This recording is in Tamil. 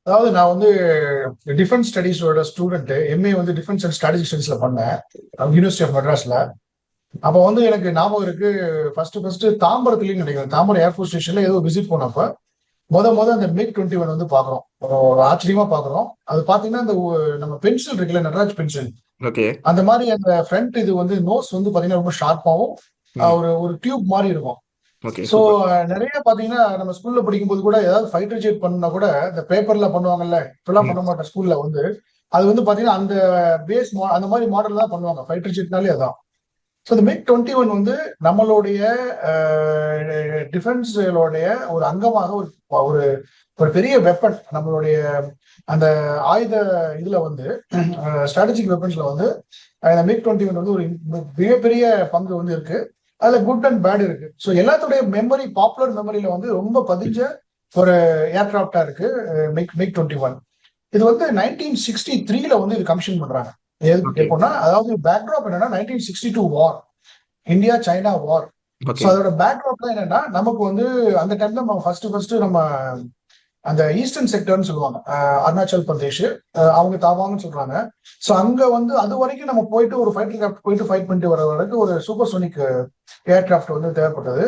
அதாவது நான் வந்து டிஃபென்ஸ் ஸ்டடீஸோட ஸ்டூடெண்ட். எம்ஏ வந்து டிஃபென்ஸ் அண்ட் ஸ்ட்ராட்டஜி ஸ்டடீஸ்ல பண்ணேன், யூனிவர்சிட்டி ஆஃப் மெட்ராஸ்ல. அப்ப வந்து எனக்கு ஞாபகம் இருக்கு, ஃபர்ஸ்ட் தாம்பரத்துலயும் நினைக்கிறேன், தாம்பரம் ஏர்ஃபோர்ஸ் ஸ்டேஷன்ல ஏதோ விசிட் போனப்ப முத அந்த MiG-21 வந்து பாக்குறோம். ஒரு ஆச்சரியமா பாக்குறோம். அது பாத்தீங்கன்னா இந்த நம்ம பென்சில் இருக்குல்ல, நடராஜ் பென்சில், ஓகே. அந்த மாதிரி அந்த ஃப்ரண்ட் இது வந்து நோஸ் வந்து பாத்தீங்கன்னா ரொம்ப ஷார்ப்பாவும் ம். ஒரு ஒரு டியூப் மாதிரி இருக்கும். Okay, so super. நிறைய பாத்தீங்கன்னா நம்ம ஸ்கூல்ல படிக்கும்போது கூட ஏதாவது ஃபைட்டர் ஜெட் பண்ணா கூட இந்த பேப்பர்ல பண்ணுவாங்கல்ல, இப்பெல்லாம் ம். பண்ண மாட்டேன் ஸ்கூல்ல வந்து. அது வந்து பாத்தீங்கன்னா அந்த அந்த மாதிரி மாடல் தான் பண்ணுவாங்க, ஃபைட்டர் ஜெட்னாலே அதான். ஸோ இந்த MiG-21 வந்து நம்மளுடைய டிஃபென்ஸோடைய ஒரு அங்கமாக ஒரு ஒரு ஒரு பெரிய வெப்பன். நம்மளுடைய அந்த ஆயுத இதுல வந்து ஸ்ட்ராட்டஜிக் வெப்பன்ஸ்ல வந்து இந்த MiG-21 வந்து ஒரு மிகப்பெரிய பங்கு வந்து இருக்கு. அதுல குட் அண்ட் பேட் இருக்கு. ஸோ எல்லாத்துடைய மெமரி, பாப்புலர் மெமரியில வந்து ரொம்ப பதிஞ்ச ஒரு ஏர்கிராப்டா இருக்கு MiG-21. இது வந்து 1963ல வந்து இது கமிஷன் பண்றாங்க. ஓகே. எப்போன்னா, அதாவது பேக்ராப் என்னன்னா 1962 war, India China war. So okay. அதோட பேக்ராப்ல என்னன்னா, நமக்கு வந்து அந்த டைம்ல நம்ம ஃபர்ஸ்ட் நம்ம அந்த ஈஸ்டர்ன் செக்டர்னு சொல்லுவாங்க, அருணாச்சல் பிரதேஷ், அவங்க தாவாங்கன்னு சொல்றாங்க. ஸோ அங்க வந்து அது வரைக்கும் நம்ம போயிட்டு ஒரு ஃபைட்டர் கிராஃப்ட் போயிட்டு ஃபைட் பண்ணிட்டு வர வரைக்கும் ஒரு சூப்பர் சோனிக் ஏர்கிராஃப்ட் வந்து தேவைப்பட்டது.